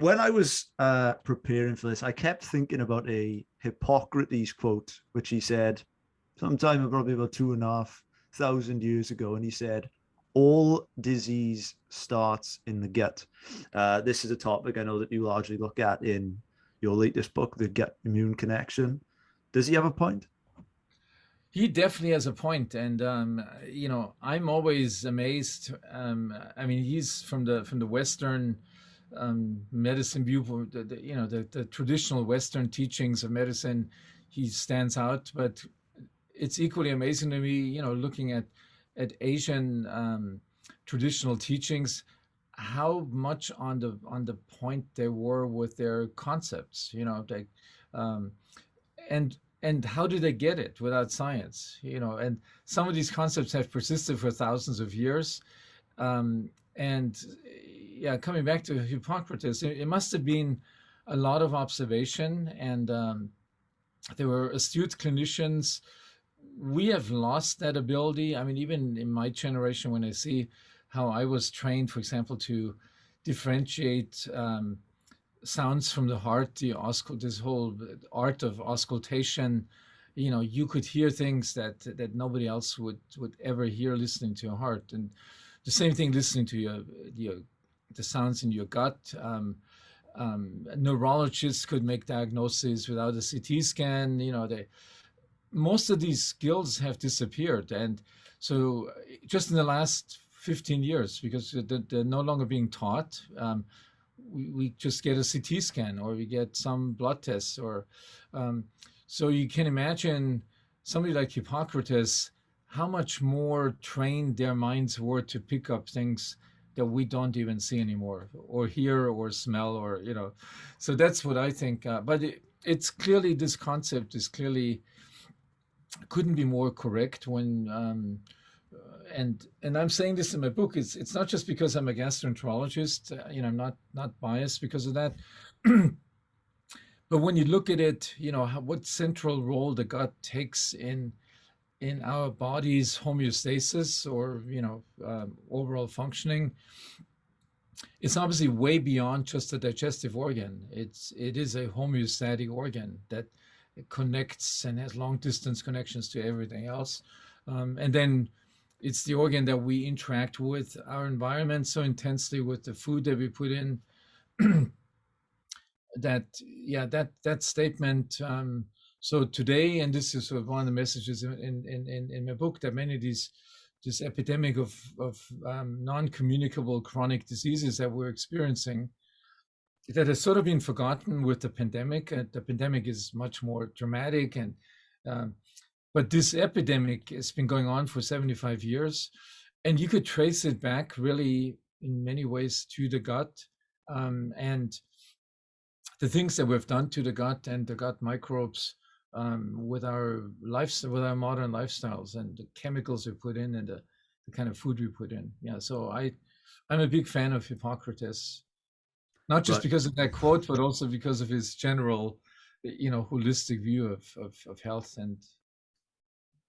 when I was preparing for this, I kept thinking about a Hippocrates quote, which he said sometime probably about 2,500 years ago. And he said, all disease starts in the gut. This is a topic I know that you largely look at in your latest book, The Gut Immune Connection. Does he have a point? He definitely has a point, and I'm always amazed. I mean, he's from the Western medicine viewpoint, the traditional Western teachings of medicine. He stands out, but it's equally amazing to me, looking at Asian traditional teachings, how much on the point they were with their concepts. Like, um, and and how do they get it without science? And some of these concepts have persisted for thousands of years. And yeah, coming back to Hippocrates, it must have been a lot of observation, and there were astute clinicians. We have lost that ability. I mean, even in my generation, when I see how I was trained, for example, to differentiate sounds from the heart, this whole art of auscultation, you could hear things that nobody else would ever hear listening to your heart. And the same thing listening to the sounds in your gut. Neurologists could make diagnoses without a CT scan. Most of these skills have disappeared, and so just in the last 15 years, because they're no longer being taught. We just get a CT scan, or we get some blood tests, or so you can imagine somebody like Hippocrates, how much more trained their minds were to pick up things that we don't even see anymore, or hear, or smell, or So that's what I think. But it's clearly, this concept is clearly couldn't be more correct when. And I'm saying this in my book. It's not just because I'm a gastroenterologist. I'm not biased because of that. But when you look at it, what central role the gut takes in our body's homeostasis, or overall functioning, it's obviously way beyond just a digestive organ. It is a homeostatic organ that connects and has long distance connections to everything else, and then it's the organ that we interact with our environment so intensely, with the food that we put in. that statement. So today, and this is sort of one of the messages in my book, that many of this epidemic of non-communicable chronic diseases that we're experiencing, that has sort of been forgotten with the pandemic. The pandemic is much more dramatic, and but this epidemic has been going on for 75 years, and you could trace it back really in many ways to the gut, and the things that we've done to the gut and the gut microbes, with our modern lifestyles, and the chemicals we put in, and the kind of food we put in. Yeah, so I'm a big fan of Hippocrates, not just Right. because of that quote, but also because of his general, holistic view of health and